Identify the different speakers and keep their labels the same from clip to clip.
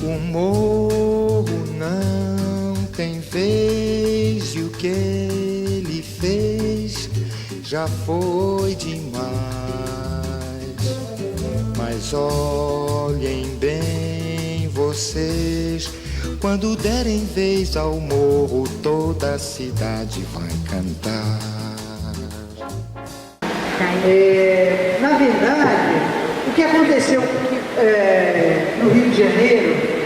Speaker 1: O morro não tem vez e o que ele fez já foi demais. Mas olhem bem vocês, quando derem vez ao morro, toda a cidade vai cantar.
Speaker 2: Na verdade, o que aconteceu no Rio de Janeiro,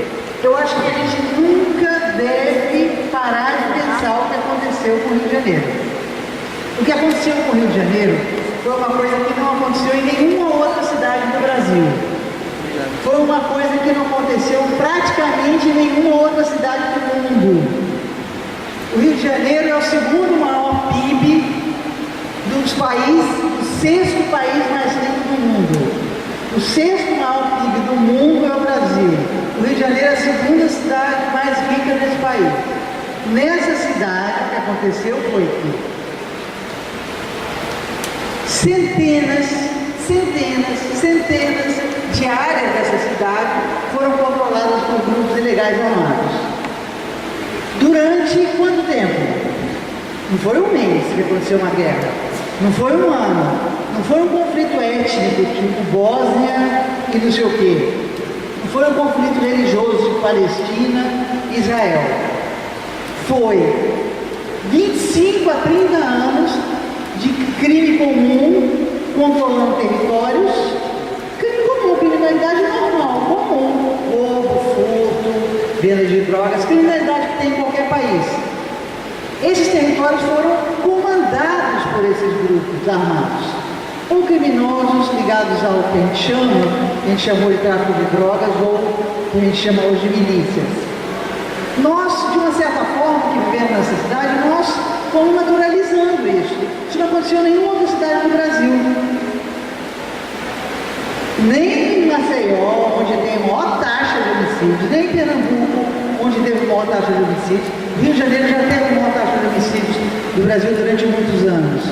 Speaker 2: eu acho que a gente nunca deve parar de pensar o que aconteceu com o Rio de Janeiro. O que aconteceu com o Rio de Janeiro foi uma coisa que não aconteceu em nenhuma outra cidade do Brasil. Foi uma coisa que não aconteceu praticamente em nenhuma outra cidade do mundo. O Rio de Janeiro é o segundo maior PIB dos países, o sexto país mais rico do mundo. O sexto maior PIB do mundo é o Brasil. O Rio de Janeiro é a segunda cidade mais rica desse país. Nessa cidade, o que aconteceu foi que centenas de áreas dessa cidade foram controladas por grupos ilegais armados. Durante quanto tempo? Não foi um mês que aconteceu uma guerra, não foi um ano, não foi um conflito étnico tipo Bósnia e não sei o quê, não foi um conflito religioso de Palestina e Israel. Foi 25 a 30 anos de crime comum, controlando territórios, crime comum, criminalidade normal, comum, roubo, furto, venda de drogas, criminalidade que tem em qualquer país. Esses territórios foram comandados por esses grupos armados, ou criminosos ligados ao que a gente chamou de tráfico de drogas, ou que a gente chama hoje de milícias. Nós, de uma certa forma, que vivemos nessa cidade, nós fomos naturalizando isso. Isso não aconteceu em nenhuma outra cidade do Brasil. Nem em Maceió, onde tem a maior taxa de homicídios, nem em Pernambuco, onde teve a maior taxa de homicídios. Rio de Janeiro já teve a maior taxa de homicídios do Brasil durante muitos anos.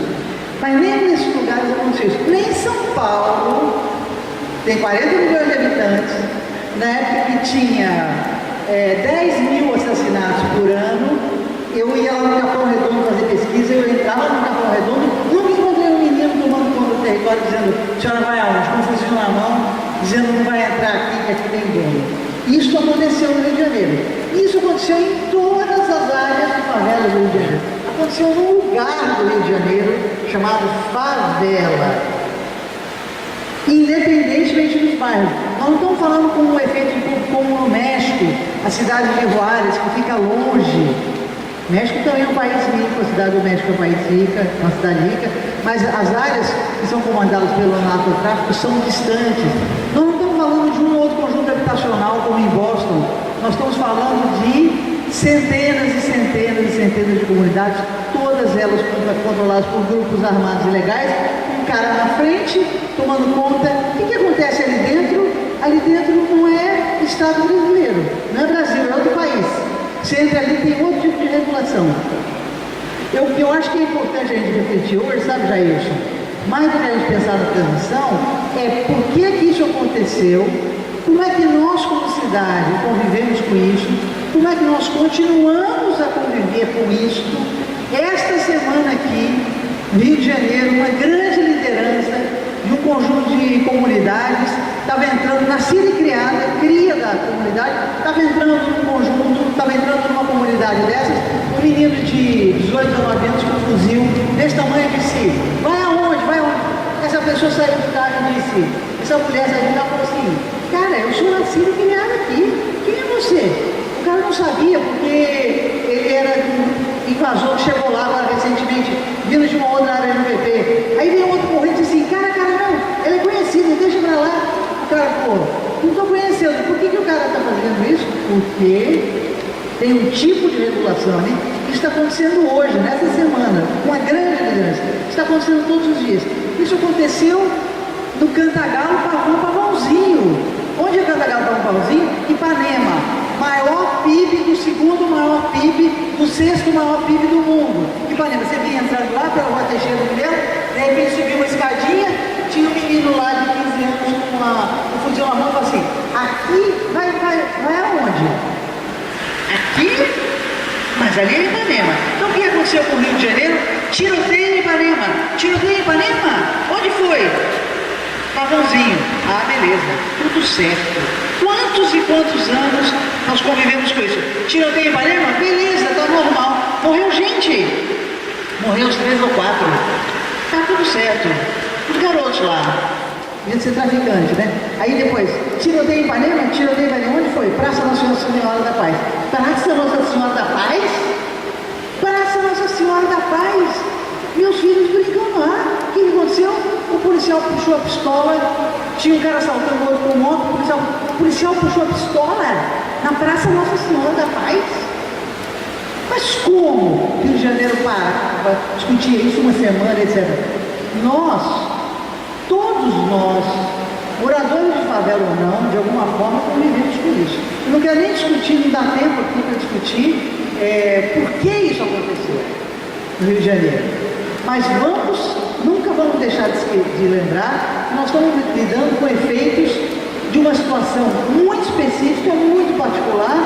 Speaker 2: Mas nem nesses lugares aconteceu isso. Nem em São Paulo, tem 40 milhões de habitantes, na época que tinha 10 mil assassinatos por ano, eu ia lá no Capão Redondo fazer pesquisa, eu entrava no Capão Redondo, nunca encontrei um menino tomando conta do território dizendo, senhora vai aonde? Com um fuzil na mão, dizendo não vai entrar aqui, que aqui tem dono. Isso aconteceu no Rio de Janeiro. Isso aconteceu em todas as áreas de favelas do Rio de Janeiro. Aconteceu num lugar do Rio de Janeiro chamado favela. Independentemente dos bairros. Nós não estamos falando com um efeito como no México, a cidade de Juárez, que fica longe. O México também é um país rico, a cidade do México é um país rico, uma cidade rica, mas as áreas que são comandadas pelo narcotráfico são distantes. Nós não estamos falando de um outro conjunto habitacional como em Boston, nós estamos falando de centenas e centenas de comunidades, todas elas controladas por grupos armados ilegais, um cara na frente, tomando conta. O que acontece ali dentro? Ali dentro não é Estado brasileiro, não é Brasil, é outro país. Você entra ali, tem outro tipo de regulação. O que eu acho que é importante a gente refletir hoje, sabe, Jailson? Mais do que a gente pensar na transição, é por que isso aconteceu, como é que nós, como cidade, convivemos com isso, como é que nós continuamos a conviver com isso. Esta semana aqui, no Rio de Janeiro, uma grande liderança de um conjunto de comunidades estava entrando, nascida e criada, cria da comunidade, estava entrando num conjunto, estava entrando numa comunidade dessas, um menino de 18 a 9 anos com um fuzil desse tamanho e disse, vai aonde? Vai aonde? Essa pessoa saiu do carro e disse, essa mulher saiu do carro e falou assim, cara, eu sou nascido e criado aqui, quem é você? O cara não sabia, porque ele era um invasor que chegou lá agora recentemente, vindo de uma outra área do PP. Aí veio outro corrente e disse assim, cara, não, ele é conhecido, deixa pra lá. O cara, pô, não estou conhecendo, por que o cara está fazendo isso? Porque tem um tipo de regulação ali que está acontecendo hoje, nessa semana, com uma grande liderança, está acontecendo todos os dias. Isso aconteceu no Cantagalo, Pavãozinho. Onde é Cantagalo, Pavãozinho? Ipanema, maior PIB do segundo maior PIB, do sexto maior PIB do mundo. Ipanema, você vinha entrando lá pela Rua Teixeira do Melo, de repente subiu uma escadinha, tinha um menino lá de 15 anos com um fuzil na mão e falou assim, aqui vai aonde? ali é Ipanema. Então o que aconteceu com o Rio de Janeiro? Tiroteio em Ipanema. Tiroteio em Ipanema? Onde foi? Pavãozinho. Ah, beleza. Tudo certo. Quantos e quantos anos nós convivemos com isso? Tiroteio em Ipanema? Beleza, tá normal. Morreu gente. Morreu uns 3 ou 4. Tá tudo certo. Os garotos lá. Devia ser traficante, né? Aí depois, tiroteio em Ipanema? Tiroteio em Ipanema. Onde foi? Praça Nossa Senhora da Paz. Praça Nossa Senhora da Paz? Praça Nossa Senhora da Paz. Meus filhos brincando lá. O que aconteceu? O policial puxou a pistola. Tinha um cara assaltando o outro com moto. O policial puxou a pistola na Praça Nossa Senhora da Paz. Mas como Rio de Janeiro parava, discutia isso uma semana, etc. Todos nós, moradores de favela ou não, de alguma forma convivemos com isso. Eu não quero nem discutir, não dá tempo aqui para discutir por que isso aconteceu no Rio de Janeiro. Mas nunca vamos deixar de lembrar que nós estamos lidando com efeitos de uma situação muito específica, muito particular,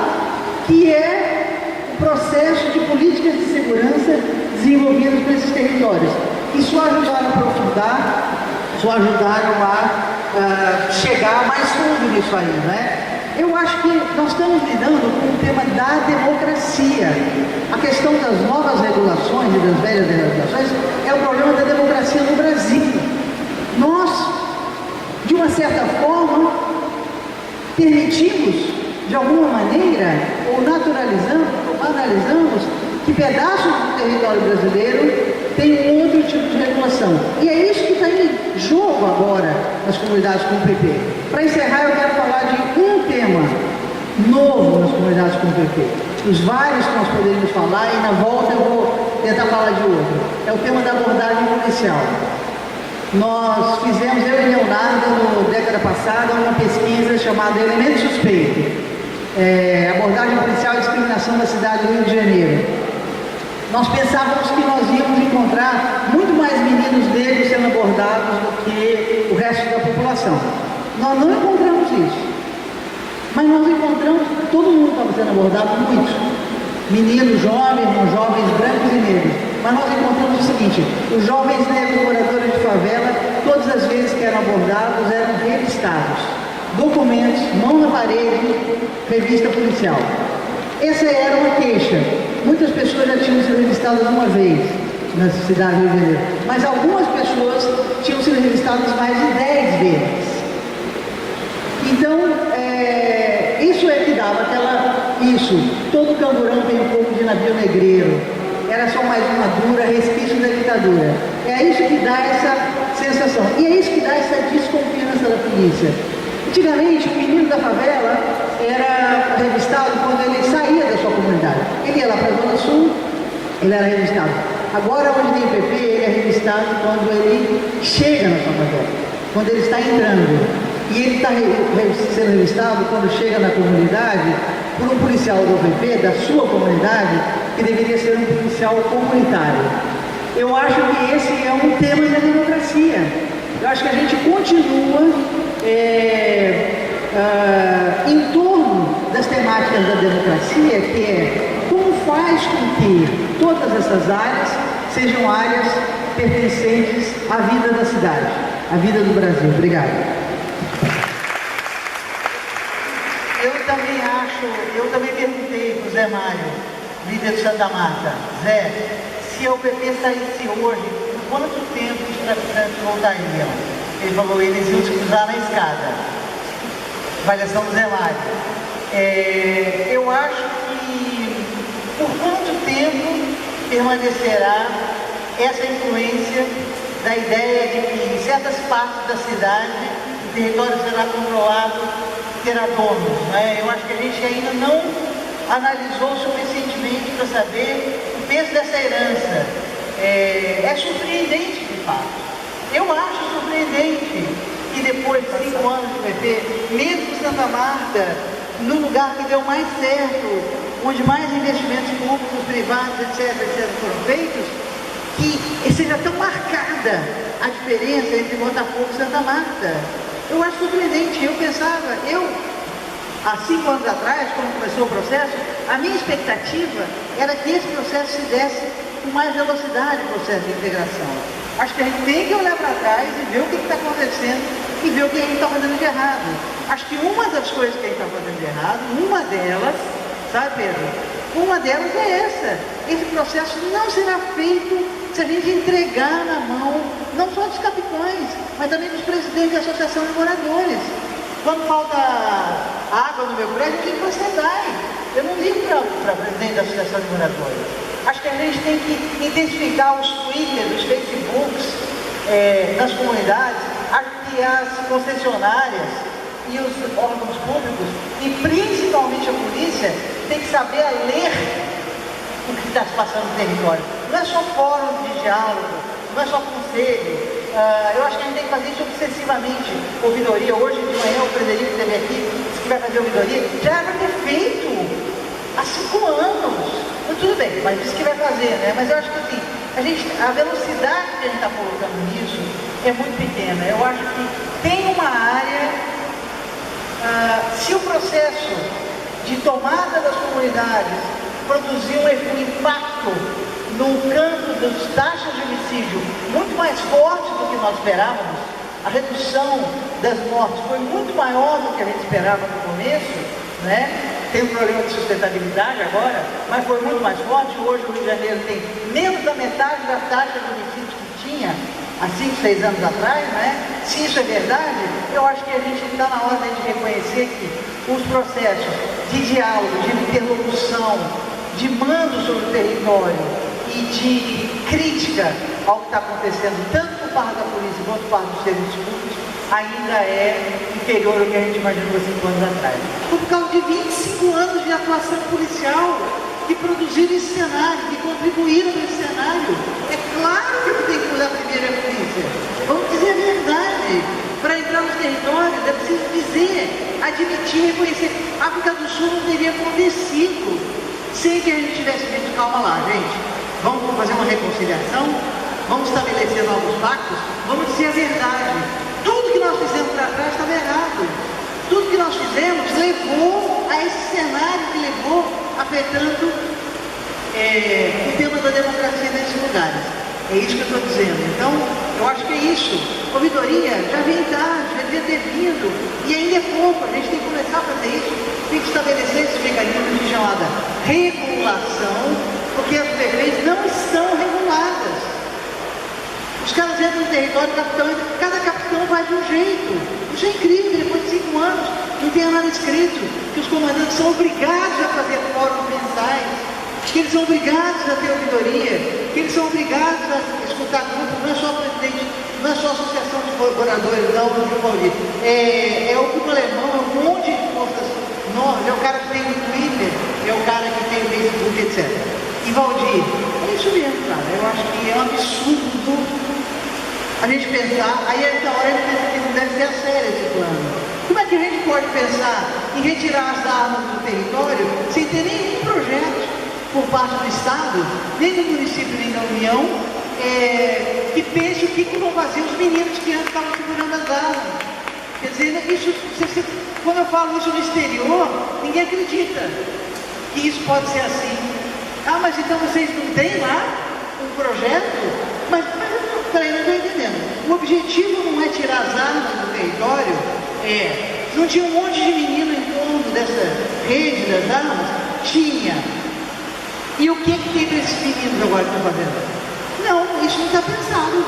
Speaker 2: que é o processo de políticas de segurança desenvolvidas por esses territórios. Isso ajudaram a aprofundar, isso ajudaram a chegar mais fundo nisso aí, né? Eu acho que nós estamos lidando com o tema da democracia. A questão das novas regulações e das velhas regulações é o problema da democracia no Brasil. Nós, de uma certa forma, permitimos, de alguma maneira, ou naturalizamos, ou banalizamos, que pedaços do território brasileiro tem um outro tipo de regulação. E é isso que está em jogo agora nas comunidades com o PP. Para encerrar, eu quero falar de um tema novo nas comunidades com o PP. Os vários que nós poderíamos falar, e na volta eu vou tentar falar de outro. É o tema da abordagem policial. Nós fizemos, eu e Leonardo, na década passada, uma pesquisa chamada Elemento Suspeito. Abordagem policial e discriminação da cidade do Rio de Janeiro. Nós pensávamos que nós íamos encontrar muito mais meninos negros sendo abordados do que o resto da população. Nós não encontramos isso. Mas nós encontramos que todo mundo estava sendo abordado muito. Meninos, jovens, não jovens, brancos e negros. Mas nós encontramos o seguinte: os jovens negros moradores de favela, todas as vezes que eram abordados, eram revistados. Documentos, mão na parede, revista policial. Essa era uma queixa. Muitas pessoas já tinham sido revistadas uma vez na cidade do Rio de Janeiro, mas algumas pessoas tinham sido revistadas mais de 10 vezes. Então, isso é que dava todo camburão tem um pouco de navio negreiro, era só mais uma dura, resquício da ditadura. É isso que dá essa sensação, e é isso que dá essa desconfiança da polícia. Antigamente, o menino da favela era revistado quando ele saía da sua comunidade. Ele ia lá para a Zona Sul, ele era revistado. Agora, onde tem PP, ele é revistado quando ele chega na sua favela, quando ele está entrando. E ele está sendo revistado quando chega na comunidade por um policial do PP, da sua comunidade, que deveria ser um policial comunitário. Eu acho que esse é um tema da democracia. Eu acho que a gente continua em torno das temáticas da democracia, que é como faz com que todas essas áreas sejam áreas pertencentes à vida da cidade, à vida do Brasil. Obrigado. Eu também perguntei para o Zé Mário, líder de Santa Marta: Zé, se o PP saísse hoje, por quanto tempo os traficantes voltariam? Ele falou: eles iam se cruzar na escada. Avaliação do Zé Mário. Eu acho que por quanto tempo permanecerá essa influência da ideia de que em certas partes da cidade o território será controlado, terá donos, né? Eu acho que a gente ainda não analisou suficientemente para saber o peso dessa herança. É surpreendente, de fato. Eu acho surpreendente que depois de 5 anos do PP, mesmo Santa Marta, no lugar que deu mais certo, onde mais investimentos públicos, privados, etc., foram feitos, que seja tão marcada a diferença entre Botafogo e Santa Marta. Eu acho surpreendente. Eu pensava, há 5 anos atrás, quando começou o processo, a minha expectativa era que esse processo se desse com mais velocidade, o processo de integração. Acho que a gente tem que olhar para trás e ver o que está acontecendo e ver o que a gente está fazendo de errado. Acho que uma das coisas que a gente está fazendo de errado, uma delas, sabe, Pedro? Uma delas é essa. Esse processo não será feito se a gente entregar na mão, não só dos capitães, mas também dos presidentes da Associação de Moradores. Quando falta água no meu prédio, eu ligo para a SEDAI. Eu não ligo para presidente da Associação de Moradores. Acho que a gente tem que intensificar os Twitter, os Facebooks das comunidades. Acho que as concessionárias e os órgãos públicos, e principalmente a polícia, tem que saber ler o que está se passando no território. Não é só fórum de diálogo, não é só conselho. Eu acho que a gente tem que fazer isso obsessivamente. Ouvidoria, hoje de manhã o Frederico esteve aqui, disse que vai fazer ouvidoria. Já era para ter feito há 5 anos. Então, tudo bem, mas disse que vai fazer, né? Mas eu acho que assim, a velocidade que a gente está colocando nisso é muito pequena. Eu acho que tem uma área, se o processo de tomada das comunidades produzir um impacto no campo das taxas de homicídio muito mais forte do que nós esperávamos, a redução das mortes foi muito maior do que a gente esperava no começo, né? Tem um problema de sustentabilidade agora, mas foi muito mais forte. Hoje o Rio de Janeiro tem menos da metade da taxa de homicídios que tinha há 5, 6 anos atrás, né? Se isso é verdade, eu acho que a gente está na hora de reconhecer que os processos de diálogo, de interlocução, de mando sobre o território e de crítica ao que está acontecendo, tanto por parte da polícia quanto por parte dos serviços públicos, ainda é inferior ao que a gente imaginou 5 anos atrás. Por causa de 25 anos de atuação policial, que produziram esse cenário, que contribuíram nesse cenário. É claro que tem que olhar primeiro a polícia. Vamos dizer a verdade. Para entrar nos territórios, é preciso dizer, admitir, reconhecer. A África do Sul não teria acontecido sem que a gente tivesse dito, calma lá, gente, vamos fazer uma reconciliação, vamos estabelecer novos pactos, vamos dizer a verdade. Tudo que nós fizemos para trás estava errado. Tudo que nós fizemos levou a esse cenário que levou afetando o tema da democracia nesses lugares. É isso que eu estou dizendo. Então, eu acho que é isso. Ouvidoria já vem tarde, já devia ter vindo, e ainda é pouco. A gente tem que começar a fazer isso, tem que estabelecer esses mecanismos de chamada regulação, porque as prefeitas não estão reguladas. Os caras entram no território, cada capitão vai de um jeito. Isso é incrível, depois de 5 anos, não tem nada escrito, que os comandantes são obrigados a fazer fóruns mensais, que eles são obrigados a ter ouvidoria, que eles são obrigados a escutar grupo, não é só o presidente, não é só a associação de colaboradores, não, do Paulista. É o grupo alemão, é um monte de forças novas, é o cara que tem o Twitter, é o cara que tem o Facebook, etc. E Valdir, é isso mesmo, cara. Eu acho que é um absurdo a gente pensar, aí essa hora a gente pensa que não deve ser a sério esse plano. Como é que a gente pode pensar em retirar as armas do território sem ter nenhum projeto por parte do Estado, nem do município, nem da União, que pense o que vão fazer os meninos que antes estavam segurando as armas? Quer dizer, isso, quando eu falo isso no exterior, ninguém acredita que isso pode ser assim. Ah, mas então vocês não têm lá um projeto? Mas peraí, não estou entendendo. O objetivo não é tirar as armas do território, não tinha um monte de menino em torno dessa rede das armas? Tinha. E o que tem para esses meninos agora que estão fazendo? Não, isso não está pensado.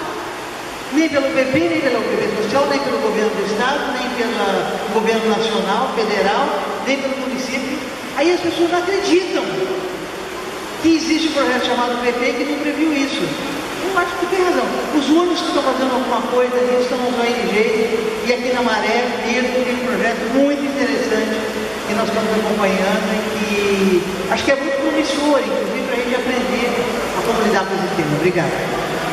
Speaker 2: Nem pelo PP, nem pelo governo social, nem pelo governo do Estado, nem pelo governo nacional, federal, nem pelo município. Aí as pessoas não acreditam que existe um projeto chamado PP que não previu isso. Eu acho que tem razão. Os únicos que estão fazendo alguma coisa nisso são os ONGs, e aqui na Maré mesmo tem um projeto muito interessante que nós estamos acompanhando e que acho que é muito promissor, inclusive para a gente aprender a como lidar com esse tema. Obrigado.